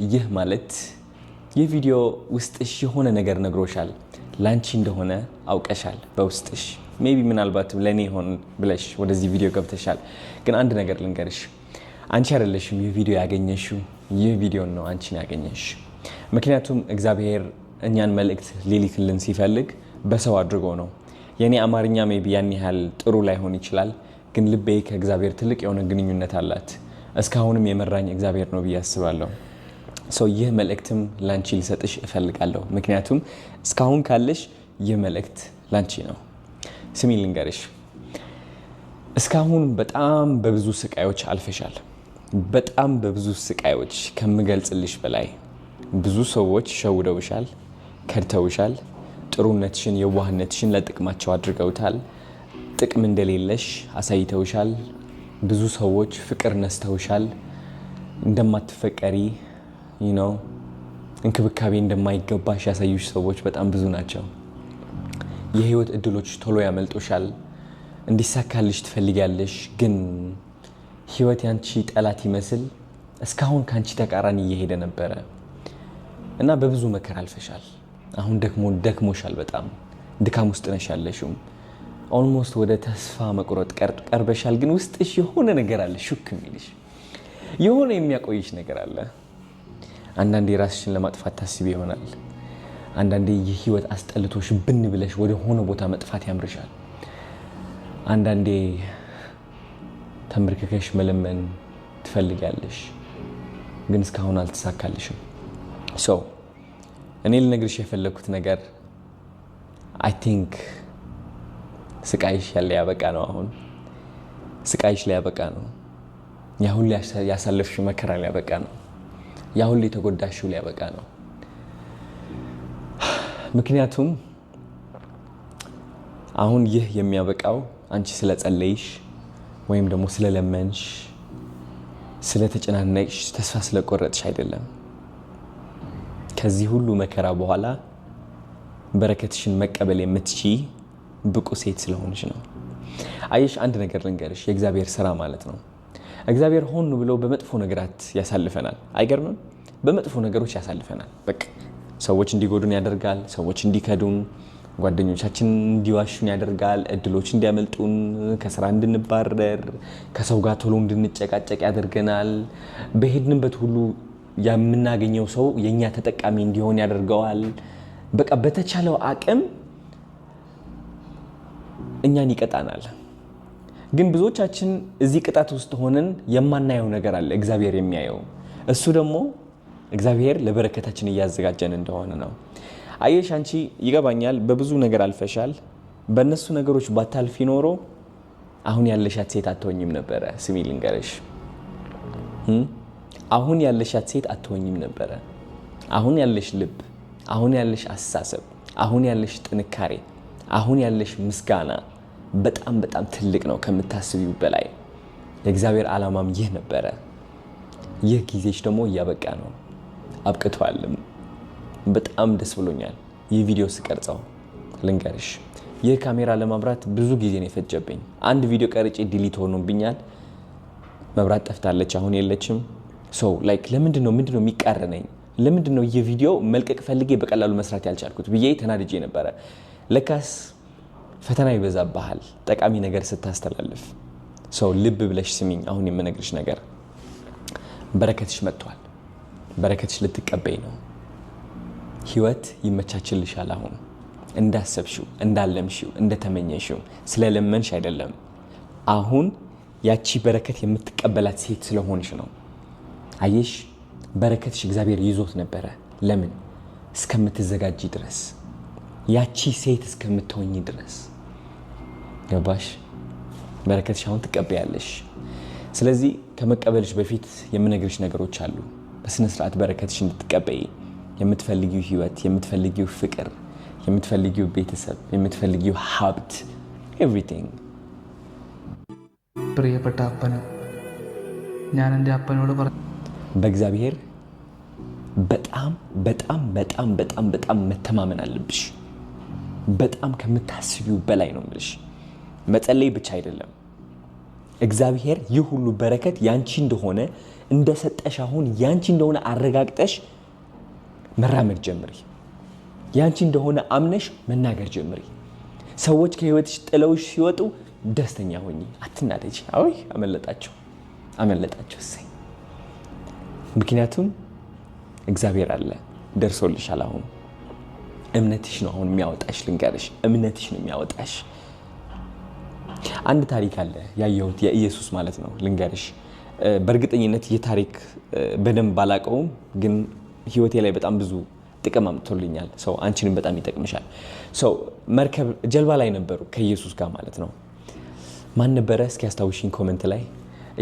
ይህ ማለት ይህ ቪዲዮ ውስጥሽ የሆነ ነገር ነግሮሻል፣ ላንቺ እንደሆነ አውቀሻል በውስጥሽ ሜቢ ምናልባት ለኔ ሆን ብለሽ ወደዚህ ቪዲዮ ገብተሻል። ግን አንድ ነገር ልንገርሽ፣ አንቺ አይደለሽም ይህ ቪዲዮ ያገኘሽው፣ ይህ ቪዲዮ ነው አንቺን ያገኘሽ። ምክንያቱም እግዚአብሔር እኛን መልእክት ሊልክልን ሲፈልግ በሰው አድርጎ ነው። የኔ አማርኛ ሜቢ ያን ያህል ጥሩ ላይሆን ይችላል፣ ግን ልቤ ከእግዚአብሔር ትልቅ የሆነ ግንኙነት አላት። እስካሁንም የመራኝ እግዚአብሔር ነው ብዬ አስባለሁ። ይህ መልእክትም ላንቺ ልሰጥሽ እፈልጋለሁ። ምክንያቱም እስካሁን ካለሽ ይህ መልእክት ላንቺ ነው። ስሚ ልንገርሽ፣ እስካሁን በጣም በብዙ ስቃዮች አልፈሻል። በጣም በብዙ ስቃዮች ከምገልጽልሽ በላይ ብዙ ሰዎች ሸውደውሻል፣ ከድተውሻል፣ ጥሩነትሽን የዋህነትሽን ለጥቅማቸው አድርገውታል። ጥቅም እንደሌለሽ አሳይተውሻል። ብዙ ሰዎች ፍቅር ነስተውሻል። እንደማትፈቀሪ እንክብካቤ እንደማይገባሽ ያሳዩሽ ሰዎች በጣም ብዙ ናቸው። የህይወት እድሎች ቶሎ ያመልጦሻል። እንዲሳካልሽ ትፈልጊያለሽ፣ ግን ህይወት ያንቺ ጠላት ይመስል እስካሁን ካንቺ ተቃራኒ እየሄደ ነበረ እና በብዙ መከራ አልፈሻል። አሁን ደክሞሻል። በጣም ድካም ውስጥ ነሽ ያለሽው። ኦልሞስት ወደ ተስፋ መቁረጥ ቀርበሻል። ግን ውስጥሽ የሆነ ነገር አለ፣ ሹክ የሚልሽ የሆነ የሚያቆይሽ ነገር አለ። አንዳንዴ ራስሽን ለማጥፋት ታስቢ ይሆናል። አንዳንዴ የህይወት አስጠልቶሽ ብን ብለሽ ወደ ሆነ ቦታ መጥፋት ያምርሻል። አንዳንዴ ተንበርክከሽ መለመን ትፈልጊያለሽ፣ ግን እስካሁን አልተሳካልሽም። እኔ ልነግርሽ የፈለኩት ነገር አይ ቲንክ ስቃይሽ ሊያበቃ ነው። አሁን ስቃይሽ ሊያበቃ ነው። ያ ሁሉ ያሳለፍሽው መከራ ሊያበቃ ነው። ያ ሁሉ የተጎዳሽው ሊያበቃ ነው። ምክንያቱም አሁን ይህ የሚያበቃው አንቺ ስለጸለይሽ ወይም ደግሞ ስለለመንሽ፣ ስለተጨናነቅሽ፣ ተስፋ ስለቆረጥሽ አይደለም። ከዚህ ሁሉ መከራ በኋላ በረከትሽን መቀበል የምትችይ ብቁ ሴት ስለሆንሽ ነው። አየሽ፣ አንድ ነገር ልንገርሽ፣ የእግዚአብሔር ስራ ማለት ነው። እግዚአብሔር ሆን ብሎ በመጥፎ ነገራት ያሳልፈናል። አይገርምም? በመጥፎ ነገሮች ያሳልፈናል። በቃ ሰዎች እንዲጎዱን ያደርጋል። ሰዎች እንዲከዱን፣ ጓደኞቻችን እንዲዋሹን ያደርጋል። እድሎች እንዲያመልጡን፣ ከስራ እንድንባረር፣ ከሰው ጋር ቶሎ እንድንጨቃጨቅ ያደርገናል። በሄድንበት ሁሉ የምናገኘው ሰው የኛ ተጠቃሚ እንዲሆን ያደርገዋል። በቃ በተቻለው አቅም እኛን ይቀጣናል። ግን ብዙዎቻችን እዚህ ቅጣት ውስጥ ሆነን የማናየው ነገር አለ፣ እግዚአብሔር የሚያየው። እሱ ደግሞ እግዚአብሔር ለበረከታችን እያዘጋጀን እንደሆነ ነው። አየሽ፣ አንቺ ይገባኛል፣ በብዙ ነገር አልፈሻል። በእነሱ ነገሮች ባታልፊ ኖሮ አሁን ያለሻት ሴት አትሆኝም ነበረ። ስሚ ልንገርሽ፣ አሁን ያለሻት ሴት አትሆኝም ነበረ። አሁን ያለሽ ልብ፣ አሁን ያለሽ አስተሳሰብ፣ አሁን ያለሽ ጥንካሬ፣ አሁን ያለሽ ምስጋና በጣም በጣም ትልቅ ነው ከምታስቢው በላይ። የእግዚአብሔር ዓላማም ይህ ነበረ። ይህ ጊዜሽ ደግሞ እያበቃ ነው፣ አብቅቷልም። በጣም ደስ ብሎኛል። ይህ ቪዲዮ ስቀርጸው ልንገርሽ፣ ይህ ካሜራ ለማብራት ብዙ ጊዜ ነው የፈጀብኝ። አንድ ቪዲዮ ቀርጬ ዲሊት ሆኖብኛል። መብራት ጠፍታለች፣ አሁን የለችም። ለምንድን ነው የሚቃረነኝ? ለምንድን ነው ይህ ቪዲዮ መልቀቅ ፈልጌ በቀላሉ መስራት ያልቻልኩት ብዬ ተናድጄ ነበረ። ለካስ ፈተና ይበዛብሃል ጠቃሚ ነገር ስታስተላልፍ። ልብ ብለሽ ስሚኝ። አሁን የምነግርሽ ነገር በረከትሽ መጥቷል። በረከትሽ ልትቀበይ ነው። ህይወት ይመቻችልሻል። አሁን እንዳሰብሽው፣ እንዳለምሽው፣ እንደተመኘሽው ስለለመንሽ አይደለም። አሁን ያቺ በረከት የምትቀበላት ሴት ስለሆንሽ ነው። አየሽ፣ በረከትሽ እግዚአብሔር ይዞት ነበረ። ለምን? እስከምትዘጋጂ ድረስ፣ ያቺ ሴት እስከምትሆኚ ድረስ። ገባሽ? በረከትሽ አሁን ትቀበያለሽ። ስለዚህ ከመቀበልሽ በፊት የምነግርሽ ነገሮች አሉ። በስነ ስርዓት በረከትሽ እንድትቀበይ የምትፈልጊው ህይወት፣ የምትፈልጊው ፍቅር፣ የምትፈልጊው ቤተሰብ፣ የምትፈልጊው ሀብት፣ ኤቭሪቲንግ። പ്രിയപ്പെട്ട അപ്പന് ഞാൻ എൻ്റെ അപ്പനോട് በእግዚአብሔር በጣም በጣም በጣም በጣም በጣም መተማመን አለብሽ። በጣም ከምታስቢው በላይ ነው የምልሽ። መጸለይ ብቻ አይደለም። እግዚአብሔር ይህ ሁሉ በረከት ያንቺ እንደሆነ እንደሰጠሽ አሁን ያንቺ እንደሆነ አረጋግጠሽ መራመድ ጀምሪ። ያንቺ እንደሆነ አምነሽ መናገር ጀምሪ። ሰዎች ከህይወትሽ ጥለውሽ ሲወጡ ደስተኛ ሆኚ፣ አትናደጂ። አይ አመለጣቸው እሰይ። ምክንያቱም እግዚአብሔር አለ፣ ደርሶልሻል። አሁን እምነትሽ ነው አሁን የሚያወጣሽ። ልንገርሽ፣ እምነትሽ ነው የሚያወጣሽ። አንድ ታሪክ አለ ያየሁት የኢየሱስ ማለት ነው። ልንገርሽ፣ በእርግጠኝነት የታሪክ በደንብ ባላቀውም ግን ህይወቴ ላይ በጣም ብዙ ጥቅም አምጥቶልኛል። ሰው አንቺንም በጣም ይጠቅምሻል። ሰው መርከብ ጀልባ ላይ ነበሩ ከኢየሱስ ጋር ማለት ነው። ማን ነበረ እስኪ ያስታውሽኝ ኮሜንት ላይ።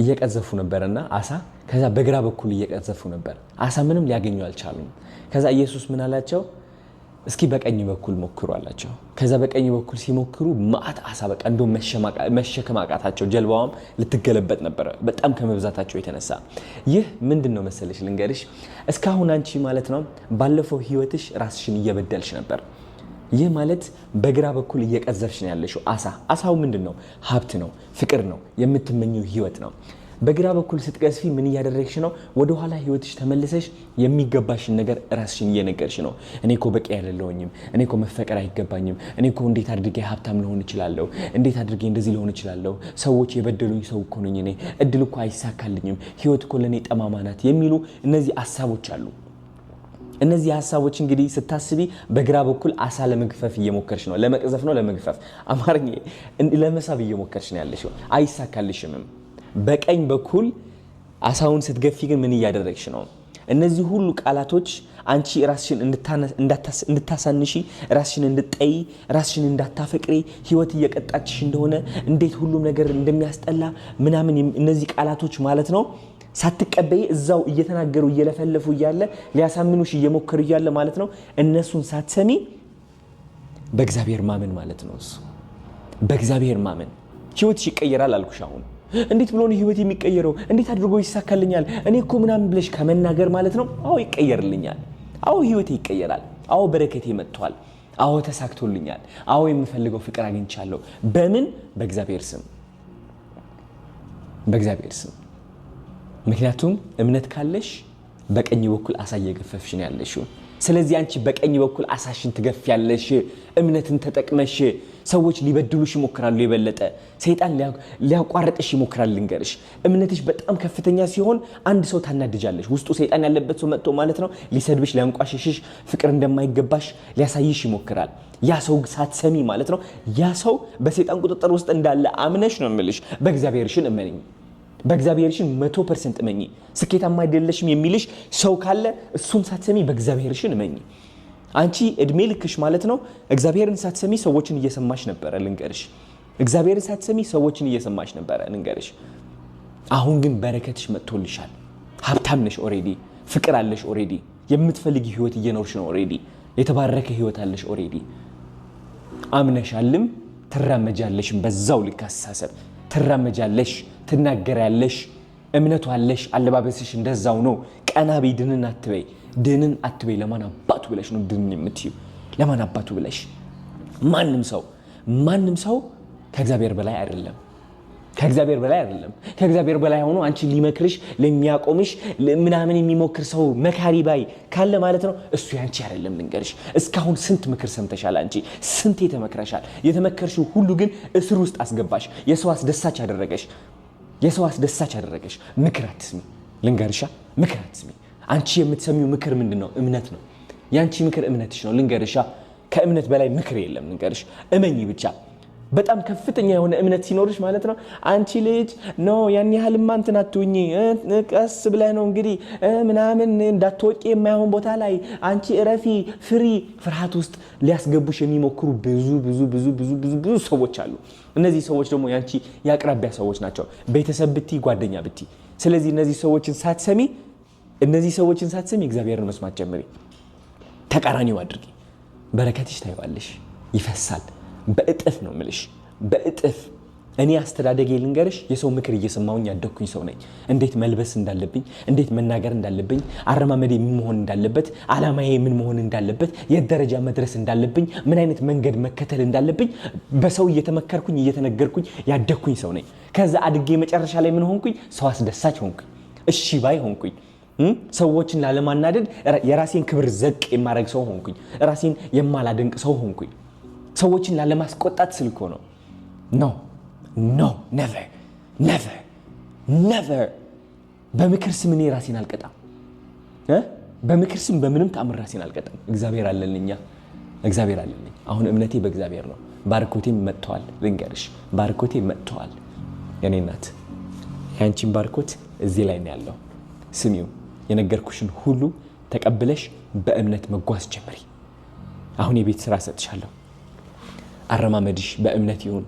እየቀዘፉ ነበርና አሳ፣ ከዛ በግራ በኩል እየቀዘፉ ነበር። አሳ ምንም ሊያገኙ አልቻሉም። ከዛ ኢየሱስ ምን አላቸው? እስኪ በቀኝ በኩል ሞክሩ አላቸው። ከዛ በቀኝ በኩል ሲሞክሩ ማአት አሳ በቃ እንደው መሸከም አቃታቸው። ጀልባዋም ልትገለበጥ ነበረ በጣም ከመብዛታቸው የተነሳ። ይህ ምንድነው መሰለሽ ልንገርሽ፣ እስካሁን አንቺ ማለት ነው ባለፈው ህይወትሽ ራስሽን እየበደልሽ ነበር። ይህ ማለት በግራ በኩል እየቀዘፍሽ ነው ያለሽው አሳው ምንድነው? ሀብት ነው፣ ፍቅር ነው፣ የምትመኘው ህይወት ነው። በግራ በኩል ስትቀዝፊ ምን እያደረግሽ ነው? ወደ ኋላ ህይወትሽ ተመልሰሽ የሚገባሽን ነገር ራስሽን እየነገርሽ ነው። እኔ እኮ በቂ አይደለሁኝም፣ እኔ እኮ መፈቀር አይገባኝም፣ እኔ እኮ እንዴት አድርጌ ሀብታም ልሆን እችላለሁ፣ እንዴት አድርጌ እንደዚህ ልሆን እችላለሁ፣ ሰዎች የበደሉኝ ሰው እኮ ነኝ እኔ፣ እድል እኮ አይሳካልኝም፣ ህይወት እኮ ለእኔ ጠማማ ናት የሚሉ እነዚህ ሀሳቦች አሉ። እነዚህ ሀሳቦች እንግዲህ ስታስቢ በግራ በኩል አሳ ለመግፈፍ እየሞከርሽ ነው። ለመቅዘፍ ነው ለመግፈፍ፣ አማርኛ ለመሳብ እየሞከርሽ ነው ያለሽው፣ አይሳካልሽምም። በቀኝ በኩል አሳውን ስትገፊ ግን ምን እያደረግሽ ነው? እነዚህ ሁሉ ቃላቶች አንቺ ራስሽን እንድታሳንሺ፣ ራስሽን እንድትጠይ፣ ራስሽን እንዳታፈቅሪ፣ ህይወት እየቀጣችሽ እንደሆነ፣ እንዴት ሁሉም ነገር እንደሚያስጠላ ምናምን እነዚህ ቃላቶች ማለት ነው ሳትቀበይ እዛው እየተናገሩ እየለፈለፉ እያለ ሊያሳምኑሽ እየሞከሩ እያለ ማለት ነው እነሱን ሳትሰሚ በእግዚአብሔር ማመን ማለት ነው። እሱ በእግዚአብሔር ማመን ህይወትሽ ይቀየራል አልኩሽ። አሁን እንዴት ብሎ ነው ህይወት የሚቀየረው? እንዴት አድርጎ ይሳካልኛል? እኔ እኮ ምናምን ብለሽ ከመናገር ማለት ነው አዎ ይቀየርልኛል፣ አዎ ህይወቴ ይቀየራል፣ አዎ በረከቴ መጥቷል፣ አዎ ተሳክቶልኛል፣ አዎ የምፈልገው ፍቅር አግኝቻለሁ። በምን? በእግዚአብሔር ስም፣ በእግዚአብሔር ስም። ምክንያቱም እምነት ካለሽ በቀኝ በኩል አሳ እየገፈፍሽ ነው ያለሽው። ስለዚህ አንቺ በቀኝ በኩል አሳሽን ትገፊያለሽ። እምነትን ተጠቅመሽ ሰዎች ሊበድሉሽ ይሞክራሉ፣ የበለጠ ሰይጣን ሊያቋርጥሽ ይሞክራል። ልንገርሽ፣ እምነትሽ በጣም ከፍተኛ ሲሆን አንድ ሰው ታናድጃለሽ። ውስጡ ሰይጣን ያለበት ሰው መጥቶ ማለት ነው ሊሰድብሽ፣ ሊያንቋሽሽሽ፣ ፍቅር እንደማይገባሽ ሊያሳይሽ ይሞክራል። ያ ሰው ሳትሰሚ ማለት ነው ያ ሰው በሰይጣን ቁጥጥር ውስጥ እንዳለ አምነሽ ነው የምልሽ። በእግዚአብሔርሽን እመኚ፣ በእግዚአብሔርሽን 100% እመኚ። ስኬታማ አይደለሽም የሚልሽ ሰው ካለ እሱን ሳትሰሚ በእግዚአብሔርሽን እመኚ። አንቺ እድሜ ልክሽ ማለት ነው እግዚአብሔርን ሳትሰሚ ሰዎችን እየሰማሽ ነበረ። ልንገርሽ፣ እግዚአብሔርን ሳትሰሚ ሰዎችን እየሰማሽ ነበረ። ልንገርሽ፣ አሁን ግን በረከትሽ መጥቶልሻል። ሀብታም ነሽ ኦሬዲ፣ ፍቅር አለሽ ኦሬዲ፣ የምትፈልጊ ህይወት እየኖርሽ ነው ኦሬዲ፣ የተባረከ ህይወት አለሽ ኦሬዲ። አምነሻልም ትራመጃለሽም። በዛው ልክ አስተሳሰብ ትራመጃለሽ፣ ትናገሪያለሽ፣ እምነቱ አለሽ። አለባበስሽ እንደዛው ነው። ቀና በይ፣ ድንን አትበይ፣ ድንን አትበይ። ለማን አባቱ ብለሽ ነው ድንን የምትዩ? ለማን አባቱ ብለሽ? ማንም ሰው ከእግዚአብሔር በላይ አይደለም። ከእግዚአብሔር በላይ አይደለም። ከእግዚአብሔር በላይ ሆኖ አንቺ ሊመክርሽ ለሚያቆምሽ ምናምን የሚሞክር ሰው መካሪ ባይ ካለ ማለት ነው እሱ ያንቺ አይደለም። ልንገርሽ፣ እስካሁን ስንት ምክር ሰምተሻል። አንቺ ስንት የተመክረሻል። የተመከርሽው ሁሉ ግን እስር ውስጥ አስገባሽ። የሰው አስደሳች አደረገሽ። ምክር አትስሚ። ልንገርሻ፣ ምክር አትስሚ። አንቺ የምትሰሚው ምክር ምንድነው? እምነት ነው። ያንቺ ምክር እምነትሽ ነው። ልንገርሻ፣ ከእምነት በላይ ምክር የለም። ልንገርሽ፣ እመኚ ብቻ። በጣም ከፍተኛ የሆነ እምነት ሲኖርሽ ማለት ነው አንቺ ልጅ ኖ ያን ያህልማ እንትን አትሁኚ፣ ቀስ ብለህ ነው እንግዲህ ምናምን እንዳትወጪ የማይሆን ቦታ ላይ አንቺ እረፊ፣ ፍሪ። ፍርሃት ውስጥ ሊያስገቡሽ የሚሞክሩ ብዙ ሰዎች አሉ። እነዚህ ሰዎች ደግሞ ያንቺ የአቅራቢያ ሰዎች ናቸው፣ ቤተሰብ ብቲ፣ ጓደኛ ብቲ። ስለዚህ እነዚህ ሰዎችን ሳትሰሚ እግዚአብሔርን መስማት ጀምሪ። ተቃራኒው አድርጊ። በረከትሽ ታይዋለሽ፣ ይፈሳል። በእጥፍ ነው ምልሽ፣ በእጥፍ። እኔ አስተዳደጌ ልንገርሽ የሰው ምክር እየሰማሁኝ ያደኩኝ ሰው ነኝ። እንዴት መልበስ እንዳለብኝ፣ እንዴት መናገር እንዳለብኝ፣ አረማመዴ ምን መሆን እንዳለበት፣ አላማዬ ምን መሆን እንዳለበት፣ የት ደረጃ መድረስ እንዳለብኝ፣ ምን አይነት መንገድ መከተል እንዳለብኝ በሰው እየተመከርኩኝ እየተነገርኩኝ ያደኩኝ ሰው ነኝ። ከዛ አድጌ መጨረሻ ላይ ምን ሆንኩኝ? ሰው አስደሳች ሆንኩኝ። እሺ ባይ ሆንኩኝ። ሰዎችን ላለማናደድ የራሴን ክብር ዘቅ የማረግ ሰው ሆንኩኝ። ራሴን የማላደንቅ ሰው ሆንኩኝ። ሰዎችን ላለማስቆጣት ስልኮ ነው። ኖ never በምክር ስም እኔ ራሴን አልቀጣም። በምክር ስም በምንም ተአምር ራሴን አልቀጣም። እግዚአብሔር አለልኛ። አሁን እምነቴ በእግዚአብሔር ነው። ባርኮቴም መጥተዋል። ልንገርሽ፣ ባርኮቴ መጥተዋል። የኔ እናት ያንቺን ባርኮት እዚህ ላይ ነው ያለው። ስሚው፣ የነገርኩሽን ሁሉ ተቀብለሽ በእምነት መጓዝ ጀምሪ። አሁን የቤት ስራ ሰጥሻለሁ። አረማመድሽ በእምነት ይሁን።